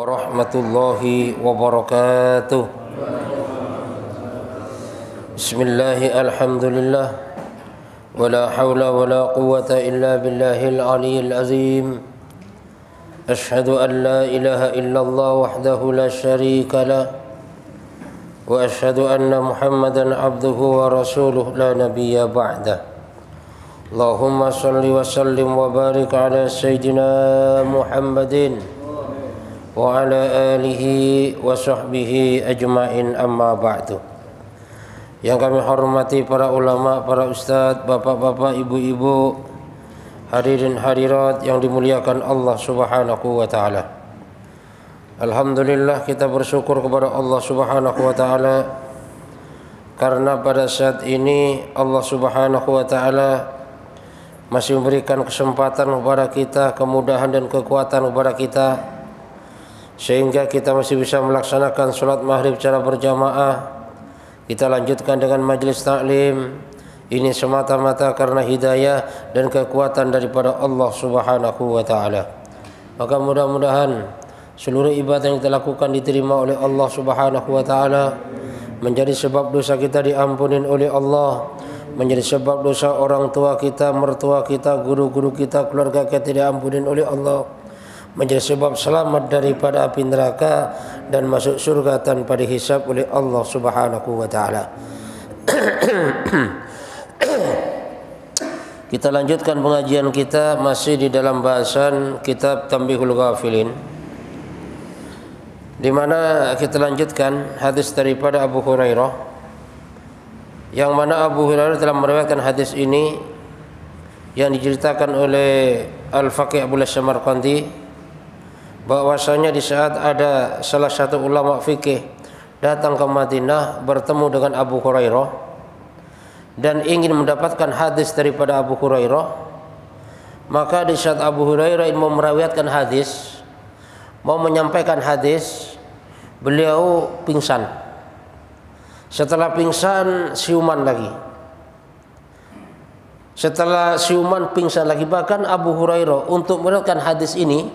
warahmatullahi wabarakatuh. Bismillahi alhamdulillah wala hawla wala quwwata illa billahil aliyyil azim. Ashhadu an la ilaha illallah wahdahu la syarika lah wa ashhadu anna Muhammadan abduhu wa rasuluh la nabiyya ba'dah. Allahumma salli wa sallim wa barik ala sayyidina Muhammadin wa ala alihi wa sahbihi ajma'in, amma ba'du. Yang kami hormati para ulama, para ustadz, bapak-bapak, ibu-ibu, hadirin hadirat yang dimuliakan Allah Subhanahu wa taala. Alhamdulillah, kita bersyukur kepada Allah Subhanahu wa taala karena pada saat ini Allah Subhanahu wa taala masih memberikan kesempatan kepada kita, kemudahan dan kekuatan kepada kita, sehingga kita masih bisa melaksanakan sholat maghrib secara berjamaah. Kita lanjutkan dengan majlis taklim. Ini semata-mata karena hidayah dan kekuatan daripada Allah Subhanahu wa taala. Maka mudah-mudahan seluruh ibadah yang kita lakukan diterima oleh Allah Subhanahu wa taala, menjadi sebab dosa kita diampunin oleh Allah, menjadi sebab dosa orang tua kita, mertua kita, guru-guru kita, keluarga kita diampunin oleh Allah, menjadi sebab selamat daripada api neraka dan masuk surga tanpa dihisab oleh Allah Subhanahu wa taala. Kita lanjutkan pengajian kita masih di dalam bahasan kitab Tanbihul Ghafilin, di mana kita lanjutkan hadis daripada Abu Hurairah, yang mana Abu Hurairah telah meriwayatkan hadis ini yang diceritakan oleh Al-Faqih Abu Samarqandi, bahwasanya di saat ada salah satu ulama fikih datang ke Madinah bertemu dengan Abu Hurairah dan ingin mendapatkan hadis daripada Abu Hurairah, maka di saat Abu Hurairah mau meriwayatkan hadis, mau menyampaikan hadis, beliau pingsan. Setelah pingsan, siuman lagi. Setelah siuman, pingsan lagi. Bahkan Abu Hurairah untuk meriwayatkan hadis ini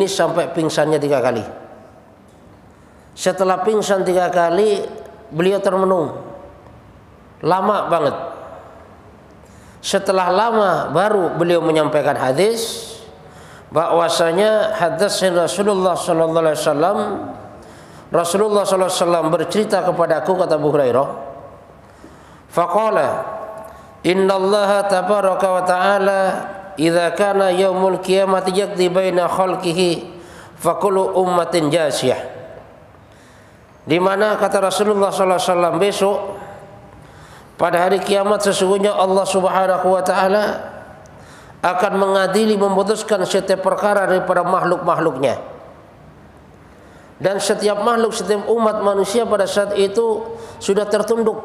sampai pingsannya 3 kali. Setelah pingsan 3 kali, beliau termenung lama banget. Setelah lama baru beliau menyampaikan hadis, bahwasanya hadis Rasulullah sallallahu alaihi wasallam, Rasulullah sallallahu alaihi wasallam bercerita kepadaku, kata Abu Hurairah, faqala innallaha tabaraka wa ta'ala idza kana yaumul qiyamati yaqdi baina khalqihi faqulu ummatin jasiyah. Di mana kata Rasulullah sallallahu alaihi wasallam, besok pada hari kiamat sesungguhnya Allah Subhanahu wa taala akan mengadili, memutuskan setiap perkara daripada makhluk-makhluknya. Dan setiap makhluk, setiap umat manusia pada saat itu sudah tertunduk.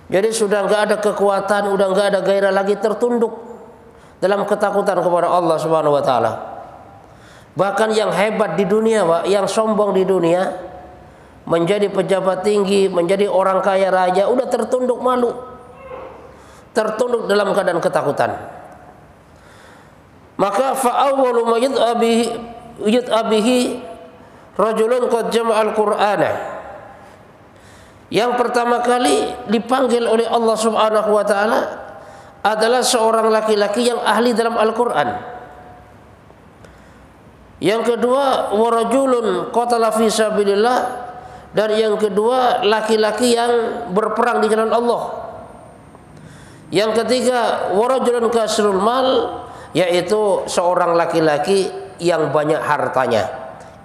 Jadi sudah enggak ada kekuatan, sudah enggak ada gairah lagi, tertunduk dalam ketakutan kepada Allah Subhanahu wa taala. Bahkan yang hebat di dunia, Pak, yang sombong di dunia, menjadi pejabat tinggi, menjadi orang kaya raya, udah tertunduk malu. Tertunduk dalam keadaan ketakutan. Maka fa awwalu ma yud'a bihi rajulun qad jama'al Qur'ana. Yang pertama kali dipanggil oleh Allah Subhanahu wa taala adalah seorang laki-laki yang ahli dalam Al-Quran. Yang kedua, warajulun qatala fi sabilillah, dan yang kedua laki-laki yang berperang di jalan Allah. Yang ketiga, warajulun kasrul mal, yaitu seorang laki-laki yang banyak hartanya.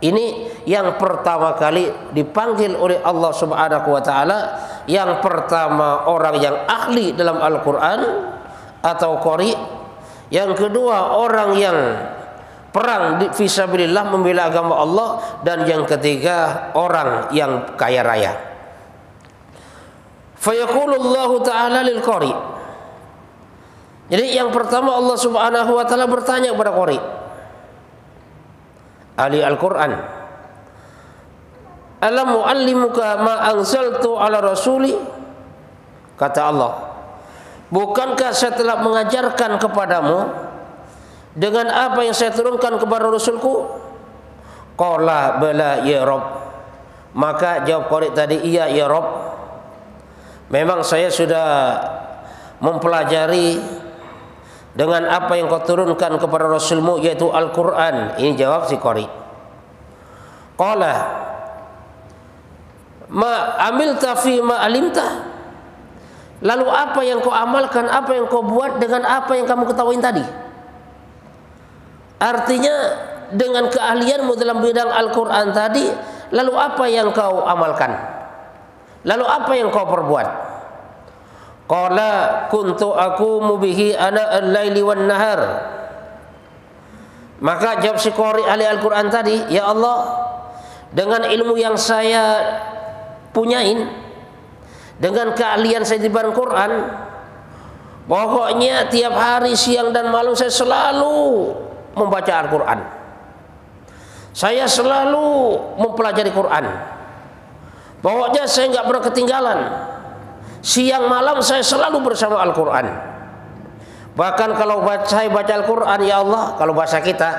Ini yang pertama kali dipanggil oleh Allah Subhanahu wa taala. Yang pertama orang yang ahli dalam Al-Quran atau qari. Yang kedua orang yang perang fisabilillah, membela agama Allah. Dan yang ketiga orang yang kaya raya. Fayaqulullahu ta'ala lil qari. Jadi yang pertama Allah Subhanahu wa taala bertanya kepada qari, ahli Al-Quran, alam muallimuka ma anzaltu ala rasuli. Kata Allah, bukankah saya telah mengajarkan kepadamu dengan apa yang saya turunkan kepada Rasulku? Qala bala ya Rabb. Maka jawab qari tadi, iya ya Rabb. Memang saya sudah mempelajari dengan apa yang kau turunkan kepada Rasulmu, yaitu Al-Quran. Ini jawab si qari. Qala ma amilta fi ma alimta. Lalu apa yang kau amalkan, apa yang kau buat dengan apa yang kamu ketahui tadi? Artinya dengan keahlianmu dalam bidang Al-Quran tadi, lalu apa yang kau amalkan? Lalu apa yang kau perbuat? Qala kuntu aqumu bihi ana al-laili wan nahar. Maka jawab si qari ahli Al-Quran tadi, ya Allah, dengan ilmu yang saya punyain, dengan keahlian saya di bidang Quran, pokoknya tiap hari siang dan malam saya selalu membaca Al-Quran. Saya selalu mempelajari Quran. Pokoknya saya nggak pernah ketinggalan. Siang malam saya selalu bersama Al-Quran. Bahkan kalau saya baca Al-Quran, ya Allah, kalau bahasa kita,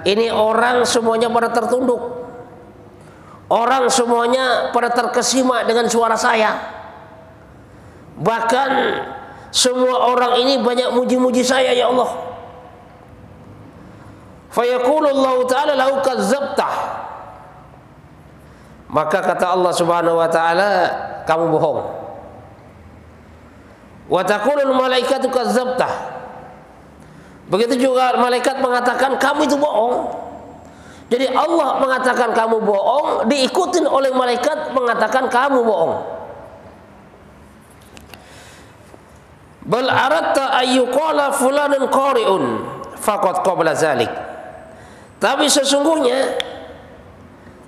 ini orang semuanya pada tertunduk. Orang semuanya pada terkesima dengan suara saya. Bahkan semua orang ini banyak muji-muji saya, ya Allah. Fayaqulullahu ta'ala lau kazzabtah. Maka kata Allah Subhanahu wa taala, kamu bohong. Wa taqulul malaikatu kazzabtah. Begitu juga malaikat mengatakan kamu itu bohong. Jadi Allah mengatakan kamu bohong, diikutin oleh malaikat mengatakan kamu bohong. Bal aratta ayyuqala fulanun qari'un faqad qabla zalik. Tapi sesungguhnya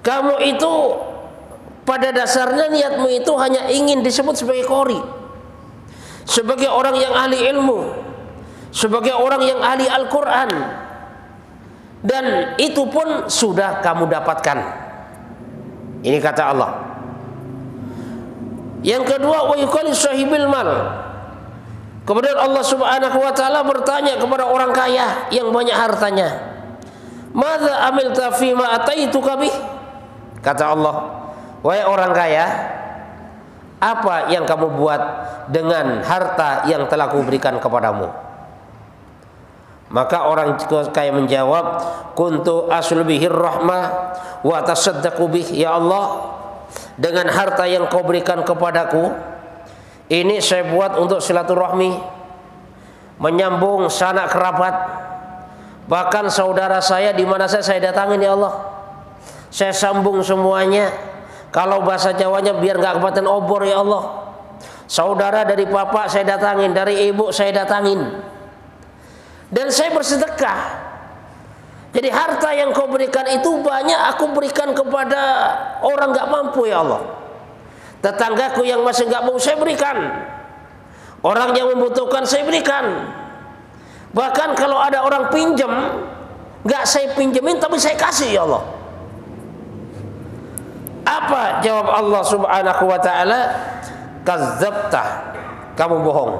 kamu itu pada dasarnya niatmu itu hanya ingin disebut sebagai qari, sebagai orang yang ahli ilmu, sebagai orang yang ahli Al-Quran, dan itu pun sudah kamu dapatkan. Ini kata Allah. Yang kedua, wa yuqalu sahibil mal. Kemudian Allah Subhanahu wa taala bertanya kepada orang kaya yang banyak hartanya, "Madza amilta fima ataituka bih?" Kata Allah, wahai orang kaya, apa yang kamu buat dengan harta yang telah kuberikan kepadamu? Maka orang kaya menjawab, kuntu aslu bihir rahmah wa tasaddaqu bih. Ya Allah, dengan harta yang kau berikan kepadaku, ini saya buat untuk silaturahmi, menyambung sanak kerabat, bahkan saudara saya di mana saya datangin, ya Allah, saya sambung semuanya. Kalau bahasa Jawanya biar nggak kepaten obor, ya Allah. Saudara dari bapak saya datangin, dari ibu saya datangin, dan saya bersedekah. Jadi harta yang kau berikan itu banyak aku berikan kepada orang nggak mampu, ya Allah. Tetanggaku yang masih nggak mau saya berikan, orang yang membutuhkan saya berikan. Bahkan kalau ada orang pinjam, nggak saya pinjemin tapi saya kasih, ya Allah. Apa jawab Allah Subhanahu wa taala? Kazzabtah, kamu bohong.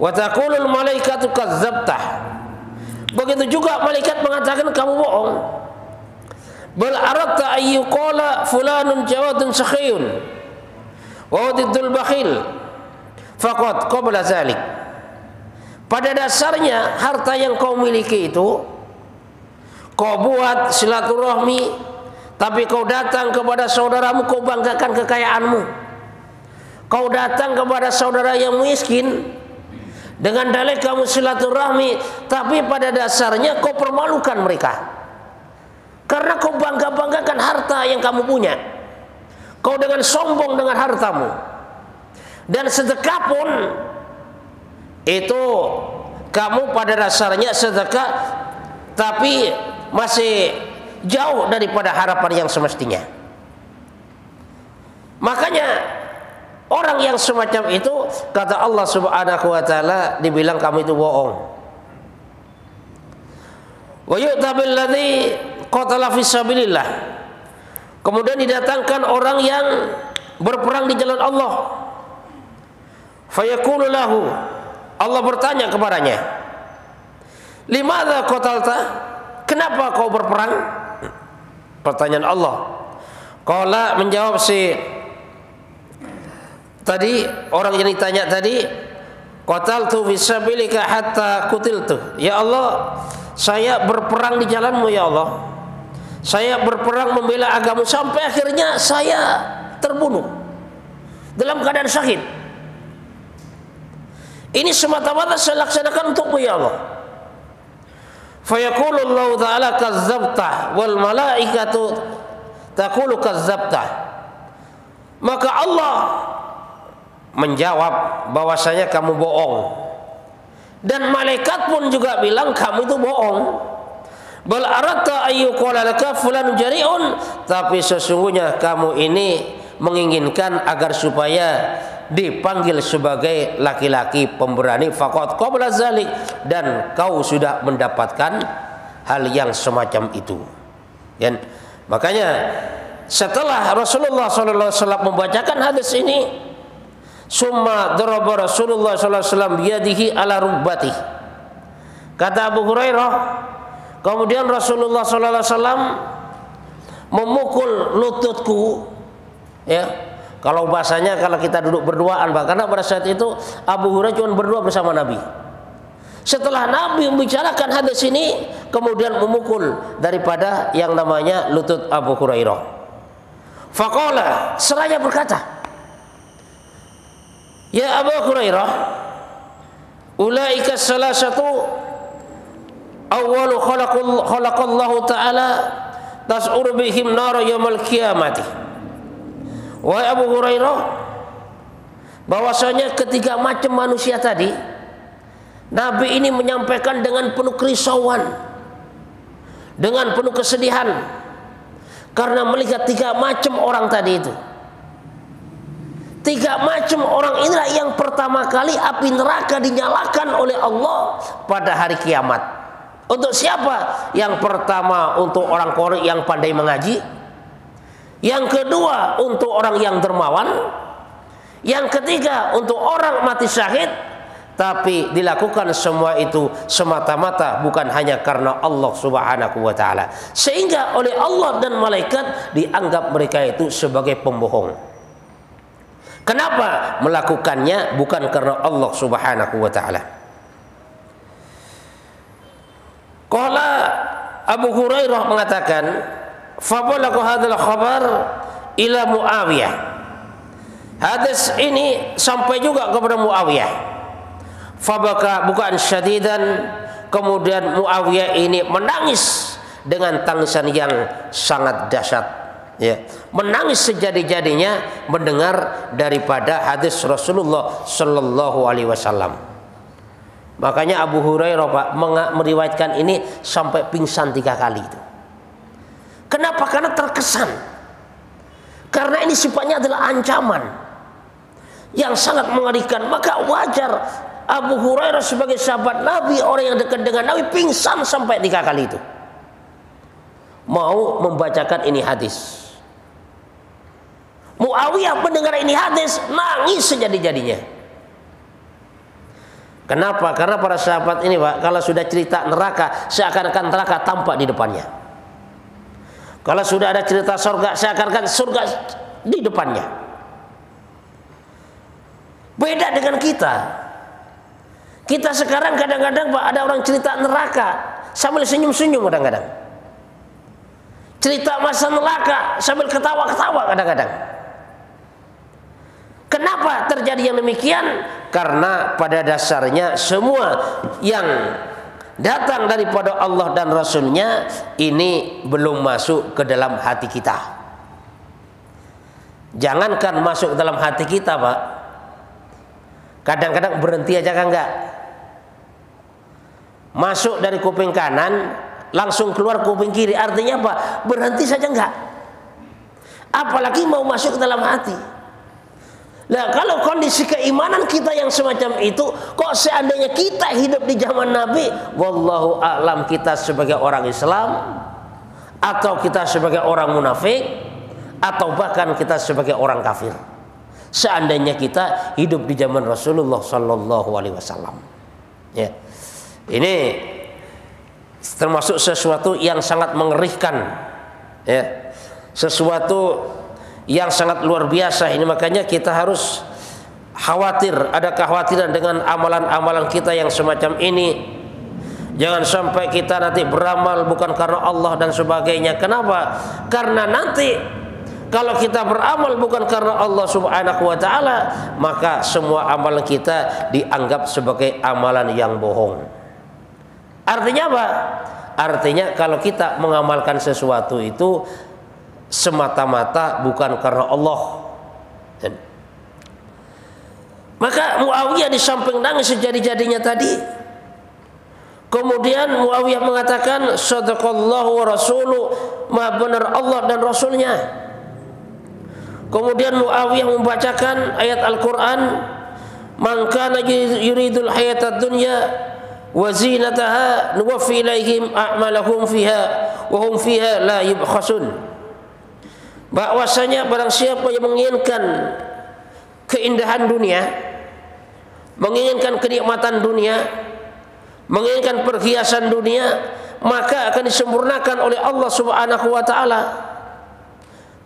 Wa taqulul malaikatu kazzabtah. Begitu juga malaikat mengatakan kamu bohong. Bal aratta ayyuqala fulanun jawadun sakhiyun wa wadidul bakhil faqad qabla zalik. Pada dasarnya harta yang kau miliki itu kau buat silaturahmi, tapi kau datang kepada saudaramu, kau banggakan kekayaanmu. Kau datang kepada saudara yang miskin dengan dalih kamu silaturahmi, tapi pada dasarnya kau permalukan mereka. Karena kau bangga-banggakan harta yang kamu punya. Kau dengan sombong dengan hartamu. Dan sedekah pun itu kamu pada dasarnya sedekah, tapi masih jauh daripada harapan yang semestinya. Makanya orang yang semacam itu, kata Allah Subhanahu wa taala, dibilang kamu itu bohong. Wa yu'tabil ladzi qatala fi sabilillah. Kemudian didatangkan orang yang berperang di jalan Allah. Fayaqulu lahu, Allah bertanya kepadanya, limadza qatalta? Kenapa kau berperang? pertanyaan Allah. Qala, menjawab si tadi orang yang ditanya tadi, qataltu fisabilika hatta kutiltu. Ya Allah, saya berperang di jalanmu ya Allah. Saya berperang membela agamamu sampai akhirnya saya terbunuh dalam keadaan syahid. Ini semata-mata saya laksanakan untukmu ya Allah. Fayaqulu Allah Ta'ala kazzabta wal malaikatu taqulu kazzabta. Maka Allah menjawab bahwasanya kamu bohong, dan malaikat pun juga bilang kamu itu bohong. Bal aradta ayyuqala laka fulan jari'un, tapi sesungguhnya kamu ini menginginkan agar supaya dipanggil sebagai laki-laki pemberani. Faqad qabla zalik, dan kau sudah mendapatkan hal yang semacam itu. Dan makanya setelah Rasulullah SAW membacakan hadis ini, summa daraba Rasulullah SAW biyadihi ala rukbatih. Kata Abu Hurairah, kemudian Rasulullah SAW memukul lututku, ya. Kalau bahasanya kalau kita duduk berduaan, karena pada saat itu Abu Hurairah cuma berdua bersama Nabi. Setelah Nabi membicarakan hadis ini, kemudian memukul daripada yang namanya lutut Abu Hurairah. Faqala, seraya berkata, ya Abu Hurairah, ulaika salasatu awwalu khalaqallahu ta'ala tas'ur bihim nar yaumil qiyamati. Wahai Abu Hurairah, bahwasanya ketiga macam manusia tadi Nabi ini menyampaikan dengan penuh kerisauan, dengan penuh kesedihan, karena melihat tiga macam orang tadi itu. Tiga macam orang inilah yang pertama kali api neraka dinyalakan oleh Allah pada hari kiamat. Untuk siapa? Yang pertama untuk orang qori yang pandai mengaji, yang kedua untuk orang yang dermawan, yang ketiga untuk orang mati syahid. Tapi dilakukan semua itu semata-mata bukan hanya karena Allah Subhanahu wa ta'ala, sehingga oleh Allah dan malaikat dianggap mereka itu sebagai pembohong. Kenapa melakukannya? Bukan karena Allah Subhanahu wa ta'ala. Qala Abu Hurairah mengatakan, fabalagha hadzal khabar ila Muawiyah. Hadis ini sampai juga kepada Muawiyah. Fabaka bukan syadidan, kemudian Muawiyah ini menangis dengan tangisan yang sangat dahsyat, ya. Menangis sejadi-jadinya mendengar daripada hadis Rasulullah sallallahu alaihi wasallam. Makanya Abu Hurairah, Pak, meriwayatkan ini sampai pingsan 3 kali itu. Kenapa? Karena terkesan. Karena ini sifatnya adalah ancaman yang sangat mengerikan. Maka wajar Abu Hurairah sebagai sahabat Nabi, orang yang dekat dengan Nabi, pingsan sampai 3 kali itu, mau membacakan ini hadis. Muawiyah mendengar ini hadis, nangis sejadi-jadinya. Kenapa? Karena para sahabat ini, Pak, kalau sudah cerita neraka, seakan-akan neraka tampak di depannya. Kalau sudah ada cerita surga, seakan-akan surga di depannya. Beda dengan kita. Kita sekarang kadang-kadang, Pak, ada orang cerita neraka sambil senyum-senyum kadang-kadang. Cerita masa neraka sambil ketawa-ketawa kadang-kadang. Kenapa terjadi yang demikian? Karena pada dasarnya semua yang datang daripada Allah dan Rasulnya ini belum masuk ke dalam hati kita. Jangankan masuk ke dalam hati kita, Pak, kadang-kadang berhenti aja kan enggak. Masuk dari kuping kanan langsung keluar kuping kiri, artinya apa? Berhenti saja enggak. Apalagi mau masuk ke dalam hati. Nah, kalau kondisi keimanan kita yang semacam itu, kok seandainya kita hidup di zaman Nabi, wallahu a'lam, kita sebagai orang Islam, atau kita sebagai orang munafik, atau bahkan kita sebagai orang kafir, seandainya kita hidup di zaman Rasulullah Sallallahu Alaihi Wasallam, ya. Ini termasuk sesuatu yang sangat mengerikan Ya, sesuatu yang sangat luar biasa ini, makanya kita harus khawatir, ada kekhawatiran dengan amalan-amalan kita yang semacam ini. Jangan sampai kita nanti beramal bukan karena Allah dan sebagainya. Kenapa? Karena nanti kalau kita beramal bukan karena Allah Subhanahu wa taala, maka semua amalan kita dianggap sebagai amalan yang bohong. Artinya apa? Artinya kalau kita mengamalkan sesuatu itu semata-mata bukan karena Allah. Maka Muawiyah di samping nangis sejadi-jadinya tadi, kemudian Muawiyah mengatakan, sadaqallahu wa rasuluh, maha benar Allah dan Rasulnya. Kemudian Muawiyah membacakan ayat Al-Quran, man kana yuridul hayatad dunya wa zinataha nuwaffi ilaihim a'malahum fiha wa hum fiha la yubkhasun. Bahwasanya barang siapa yang menginginkan keindahan dunia, menginginkan kenikmatan dunia, menginginkan perhiasan dunia, maka akan disempurnakan oleh Allah Subhanahu wa taala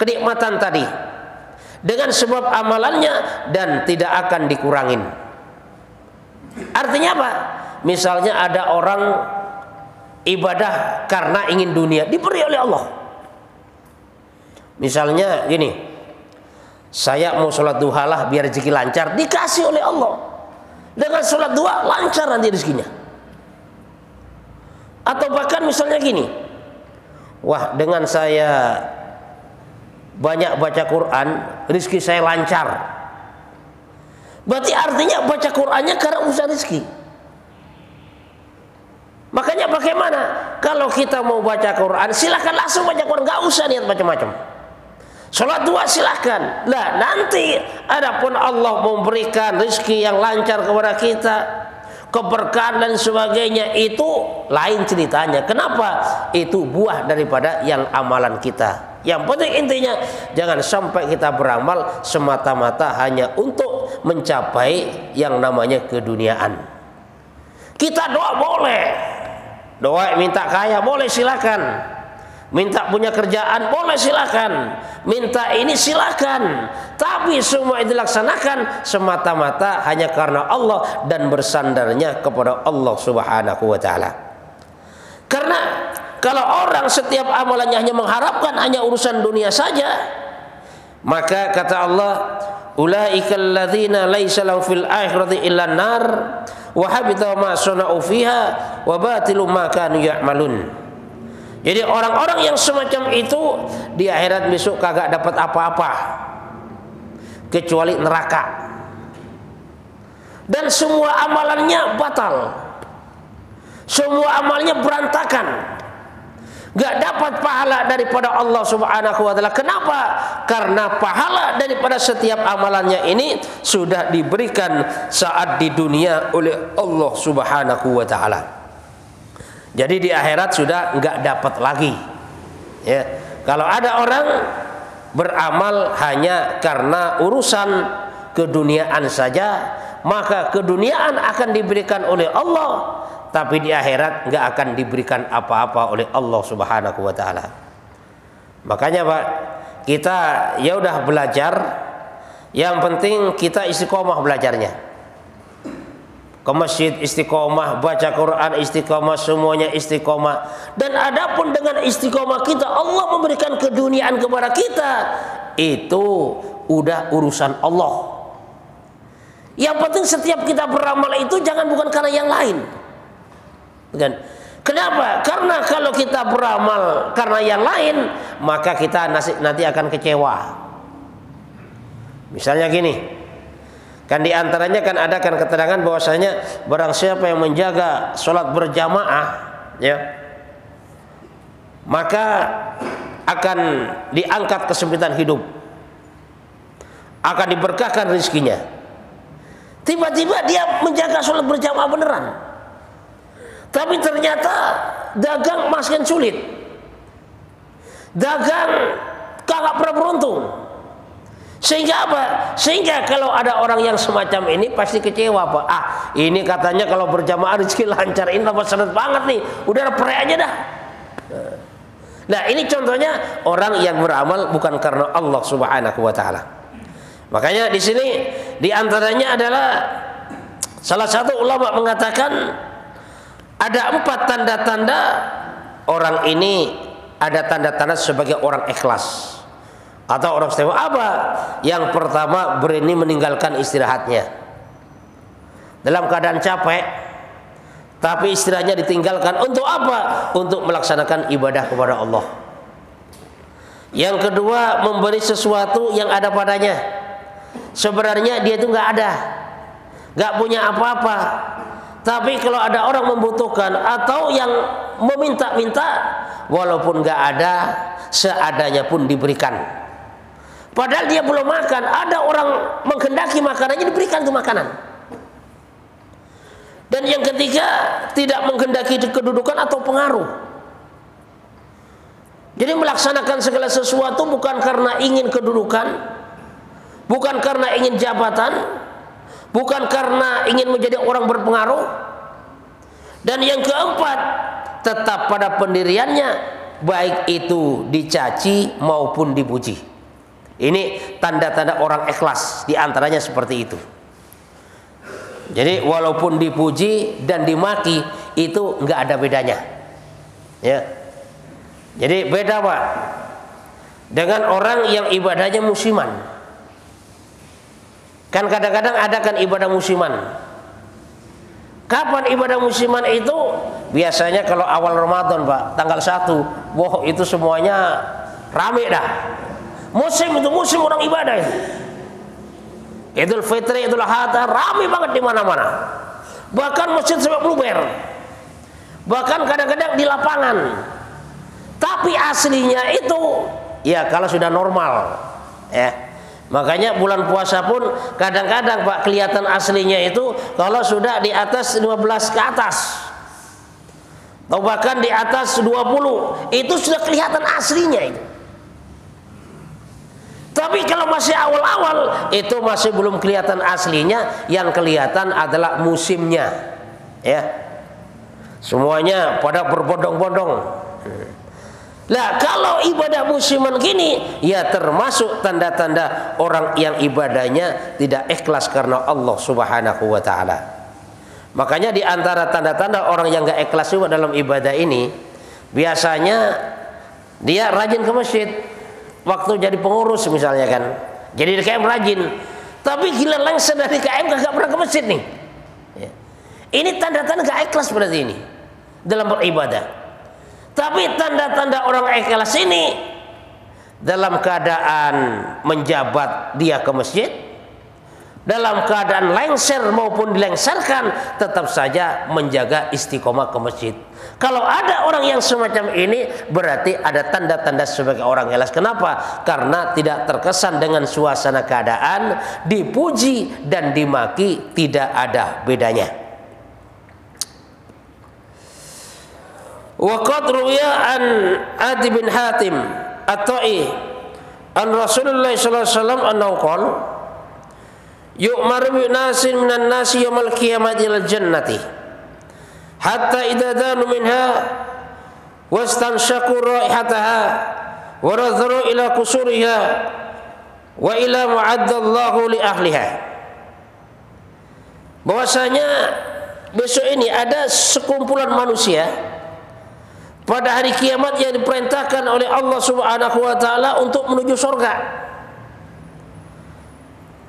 kenikmatan tadi dengan sebab amalannya dan tidak akan dikurangin. Artinya apa? Misalnya ada orang ibadah karena ingin dunia, diberi oleh Allah. Misalnya gini, saya mau sholat duha lah biar rezeki lancar, dikasih oleh Allah. Dengan sholat duha lancar nanti rezekinya. Atau bahkan misalnya gini, wah dengan saya banyak baca Quran, rezeki saya lancar. Berarti artinya baca Qurannya karena urusan rezeki. Makanya bagaimana? Kalau kita mau baca Quran, silakan langsung baca Quran, nggak usah niat macam-macam. Sholat dua silakan. Nah nanti adapun Allah memberikan rezeki yang lancar kepada kita, keberkahan dan sebagainya, itu lain ceritanya. Kenapa? Itu buah daripada yang amalan kita. Yang penting intinya jangan sampai kita beramal semata-mata hanya untuk mencapai yang namanya keduniaan. Kita doa boleh, doa minta kaya boleh silakan, minta punya kerjaan boleh silakan, minta ini silakan, tapi semua itu dilaksanakan semata-mata hanya karena Allah dan bersandarnya kepada Allah Subhanahu wa taala. Karena kalau orang setiap amalannya hanya mengharapkan hanya urusan dunia saja, maka kata Allah, ulaikal ladzina laisa lahum fil akhirati illa nar wa habita ma sana'u fiha wa batilu ma kanu ya'malun. Jadi orang-orang yang semacam itu di akhirat besok kagak dapat apa-apa kecuali neraka. Dan semua amalannya batal. Semua amalnya berantakan. Gak dapat pahala daripada Allah Subhanahu wa taala. Kenapa? Karena pahala daripada setiap amalannya ini sudah diberikan saat di dunia oleh Allah Subhanahu wa taala. Jadi di akhirat sudah nggak dapat lagi. Ya, kalau ada orang beramal hanya karena urusan keduniaan saja, maka keduniaan akan diberikan oleh Allah, tapi di akhirat nggak akan diberikan apa-apa oleh Allah Subhanahu wa taala. Makanya Pak, kita ya udah belajar, yang penting kita istiqomah belajarnya. Ke masjid istiqomah, baca Quran istiqomah, semuanya istiqomah. Dan adapun dengan istiqomah kita, Allah memberikan keduniaan kepada kita, itu udah urusan Allah. Yang penting setiap kita beramal itu jangan bukan karena yang lain. Kenapa? Karena kalau kita beramal karena yang lain, maka kita nanti akan kecewa. Misalnya gini, kan diantaranya kan ada kan keterangan bahwasanya barang siapa yang menjaga sholat berjamaah, ya, maka akan diangkat kesempitan hidup, akan diberkahkan rezekinya. Tiba-tiba dia menjaga sholat berjamaah beneran, tapi ternyata dagang makin sulit, dagang kagak pernah beruntung. Sehingga apa? Sehingga kalau ada orang yang semacam ini pasti kecewa Pak. Ini katanya kalau berjamaah rezeki lancar, ini tambah seret banget nih. Udah pray aja dah. Nah, ini contohnya orang yang beramal bukan karena Allah Subhanahu wa taala. Makanya di sini di antaranya adalah salah satu ulama mengatakan ada 4 tanda-tanda orang ini ada tanda-tanda sebagai orang ikhlas atau orang istimewa. Apa? Yang pertama, berani meninggalkan istirahatnya dalam keadaan capek, tapi istirahatnya ditinggalkan untuk apa? Untuk melaksanakan ibadah kepada Allah. Yang kedua, memberi sesuatu yang ada padanya. Sebenarnya dia itu nggak ada, nggak punya apa-apa. Tapi kalau ada orang membutuhkan atau yang meminta-minta, walaupun nggak ada, seadanya pun diberikan. Padahal dia belum makan, ada orang menghendaki makanannya, diberikan itu makanan. Dan yang ketiga, tidak menghendaki kedudukan atau pengaruh. Jadi melaksanakan segala sesuatu bukan karena ingin kedudukan, bukan karena ingin jabatan, bukan karena ingin menjadi orang berpengaruh. Dan yang keempat, tetap pada pendiriannya, baik itu dicaci maupun dipuji. Ini tanda-tanda orang ikhlas, diantaranya seperti itu. Jadi walaupun dipuji dan dimaki itu nggak ada bedanya, ya. Jadi beda Pak dengan orang yang ibadahnya musiman. Kan kadang-kadang ada kan ibadah musiman. Kapan ibadah musiman itu? Biasanya kalau awal Ramadan Pak, tanggal 1, wah itu semuanya rame dah. Musim itu musim orang ibadah itu. Idul Fitri, Idul Adha, rame banget di mana-mana. Bahkan masjid sampai bluber. Bahkan kadang-kadang di lapangan. Tapi aslinya itu ya kalau sudah normal, ya. Makanya bulan puasa pun kadang-kadang Pak kelihatan aslinya itu kalau sudah di atas 15 ke atas. Atau bahkan di atas 20, itu sudah kelihatan aslinya itu. Tapi kalau masih awal-awal itu masih belum kelihatan aslinya, yang kelihatan adalah musimnya, ya. Semuanya pada berbondong-bondong. Nah, kalau ibadah musiman gini, ya termasuk tanda-tanda orang yang ibadahnya tidak ikhlas karena Allah Subhanahu wa taala. Makanya di antara tanda-tanda orang yang enggak ikhlas juga dalam ibadah ini, biasanya dia rajin ke masjid. Waktu jadi pengurus misalnya kan, jadi di KM rajin, tapi gila lengser dari KM gak pernah ke masjid nih. Ya. Ini tanda-tanda gak ikhlas berarti ini dalam beribadah. Tapi tanda-tanda orang ikhlas ini dalam keadaan menjabat dia ke masjid, dalam keadaan lengser maupun dilengsarkan, tetap saja menjaga istiqomah ke masjid. Kalau ada orang yang semacam ini, berarti ada tanda-tanda sebagai orang ikhlas. Kenapa? Karena tidak terkesan dengan suasana keadaan, dipuji dan dimaki tidak ada bedanya. Wa qad ruwiya an Adi bin Hatim At-Ta'i an Rasulullah sallallahu alaihi wasallam annahu qala yu'maru bi nasin minan nasi yaumil qiyamati ilal jannati hatta idza danu minha wastanshaku raihataha wa radharu ila kusuriha wa ila mu'addallahu li ahliha. Bahwasanya besok ini ada sekumpulan manusia pada hari kiamat yang diperintahkan oleh Allah Subhanahu wa taala untuk menuju surga.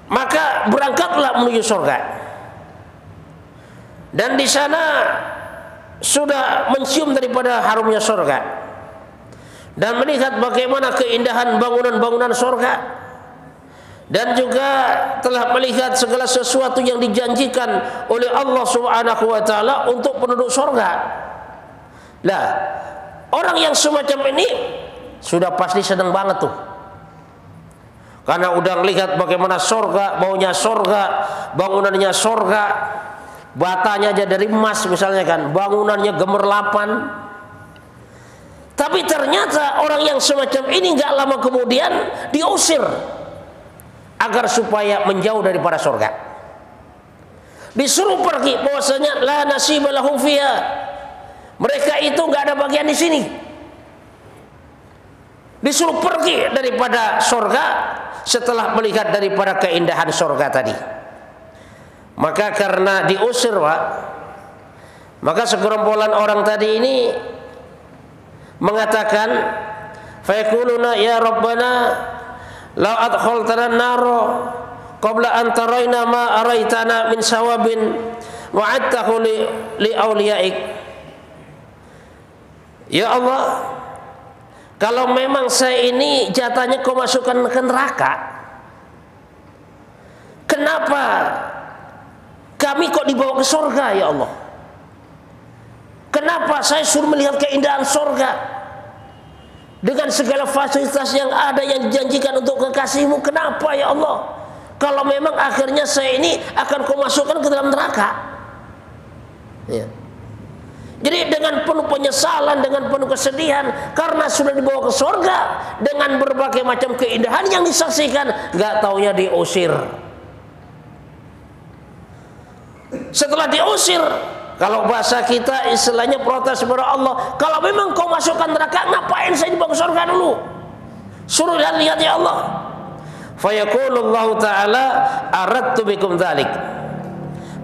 Maka berangkatlah menuju surga. Dan di sana sudah mencium daripada harumnya surga dan melihat bagaimana keindahan bangunan-bangunan surga, dan juga telah melihat segala sesuatu yang dijanjikan oleh Allah Subhanahu wa taala untuk penduduk surga. Lah, orang yang semacam ini sudah pasti senang banget tuh. Karena udah melihat bagaimana surga, baunya surga, bangunannya surga, batanya aja dari emas misalnya kan, bangunannya gemerlapan. Tapi ternyata orang yang semacam ini nggak lama kemudian diusir agar supaya menjauh daripada surga. Disuruh pergi, bahwasanya la nasiba lahum fiha. Mereka itu nggak ada bagian di sini. disuruh pergi daripada surga setelah melihat daripada keindahan surga tadi. Maka karena diusir, Pak, maka segerombolan orang tadi ini mengatakan, fayaquluna ya rabbana law adkhaltana an-nara qabla an tarayna ma araitana min sawabin wa'adtahu li awliyaik. Ya Allah, kalau memang saya ini jatahnya kau masukkan ke neraka, kenapa kami kok dibawa ke surga ya Allah? Kenapa saya suruh melihat keindahan surga dengan segala fasilitas yang ada yang dijanjikan untuk kekasihmu? Kenapa ya Allah? Kalau memang akhirnya saya ini akan kau masukkan ke dalam neraka. Ya. Jadi dengan penuh penyesalan, dengan penuh kesedihan karena sudah dibawa ke surga dengan berbagai macam keindahan yang disaksikan, nggak taunya diusir. Setelah diusir, kalau bahasa kita istilahnya protes kepada Allah, kalau memang kau masukkan neraka, ngapain saya dibawa ke surga dulu? Suruh lihat ya Allah. Fayaqulullahu ta'ala aradtu bikum dzalik.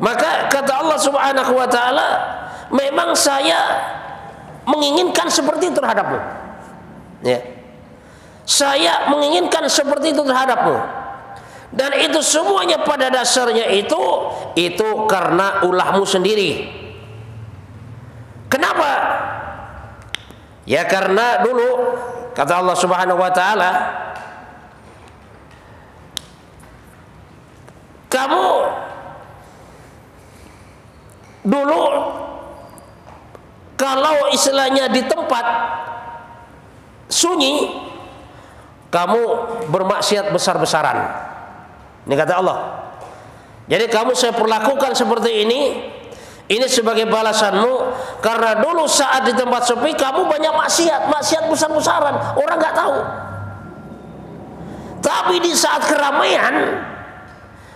Maka kata Allah Subhanahu wa taala, memang saya menginginkan seperti itu terhadapmu. Ya. Saya menginginkan seperti itu terhadapmu. Dan itu semuanya pada dasarnya itu karena ulahmu sendiri. Kenapa? Ya karena dulu kata Allah Subhanahu wa taala, kamu dulu kalau istilahnya di tempat sunyi, kamu bermaksiat besar-besaran. Ini kata Allah. Jadi kamu saya perlakukan seperti ini sebagai balasanmu karena dulu saat di tempat sepi kamu banyak maksiat besar-besaran, orang nggak tahu. Tapi di saat keramaian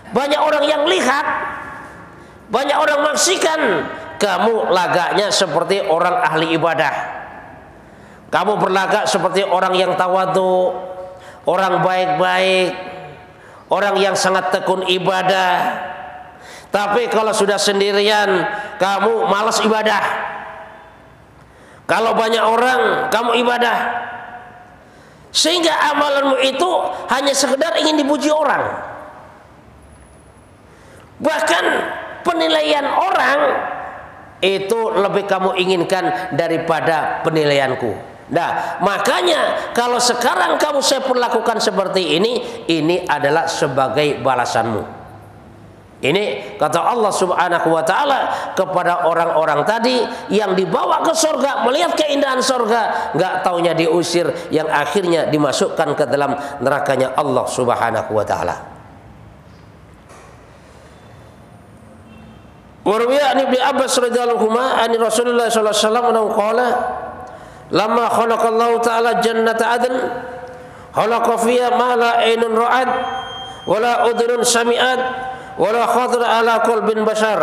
banyak orang yang lihat, banyak orang menyaksikan, kamu lagaknya seperti orang ahli ibadah. Kamu berlagak seperti orang yang tawadhu, orang baik-baik, orang yang sangat tekun ibadah. Tapi kalau sudah sendirian, kamu malas ibadah. Kalau banyak orang, kamu ibadah. Sehingga amalanmu itu hanya sekedar ingin dipuji orang. Bahkan penilaian orang itu lebih kamu inginkan daripada penilaianku. Nah, makanya kalau sekarang kamu saya perlakukan seperti ini adalah sebagai balasanmu. Ini kata Allah Subhanahu wa taala kepada orang-orang tadi yang dibawa ke surga, melihat keindahan surga, nggak taunya diusir, yang akhirnya dimasukkan ke dalam nerakanya Allah Subhanahu wa taala. Warwiya an Ibnu Abbas radhiyallahu anhu Rasulullah sallallahu alaihi wasallam qala lamma khalaqallahu ta'ala jannata adn khalaqa fiha ma la ainun ra'at wala udhunun sami'at wala khatara ala qalbin bashar.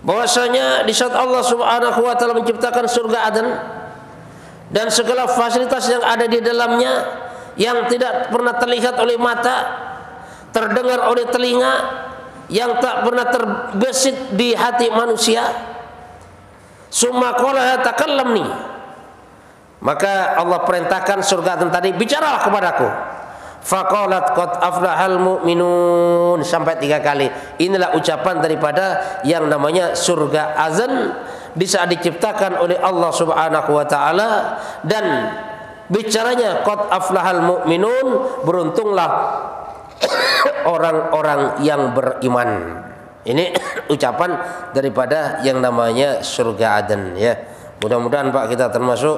Bahwasanya di saat Allah Subhanahu wa taala menciptakan surga Aden dan segala fasilitas yang ada di dalamnya yang tidak pernah terlihat oleh mata, terdengar oleh telinga, yang tak pernah terbesit di hati manusia. Summa qala takallamni, maka Allah perintahkan surga tadi, bicaralah kepadaku. Faqalat qad aflahal mu'minun, sampai 3 kali. Inilah ucapan daripada yang namanya surga azan di saat diciptakan oleh Allah Subhanahu wa taala, dan bicaranya qad aflahal mu'minun, beruntunglah orang-orang yang beriman. Ini ucapan daripada yang namanya surga Aden, ya. Mudah-mudahan Pak kita termasuk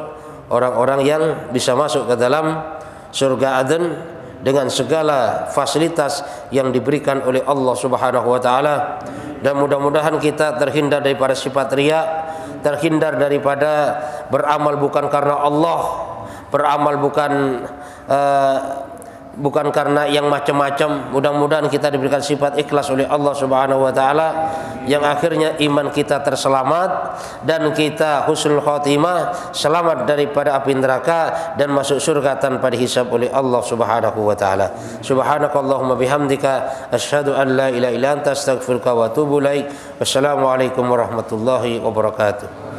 orang-orang yang bisa masuk ke dalam surga Aden dengan segala fasilitas yang diberikan oleh Allah Subhanahu wa taala, dan mudah-mudahan kita terhindar daripada sifat riya, terhindar daripada beramal bukan karena Allah, beramal bukan bukan karena yang macam-macam. Mudah-mudahan kita diberikan sifat ikhlas oleh Allah Subhanahu wa taala yang akhirnya iman kita terselamat dan kita husnul khotimah, selamat daripada api neraka dan masuk surga tanpa dihisab oleh Allah Subhanahu wa taala. Subhanakallahumma bihamdika asyhadu an la ilaha illa anta astaghfiruka wa atubu ilaik. Wassalamualaikum warahmatullahi wabarakatuh.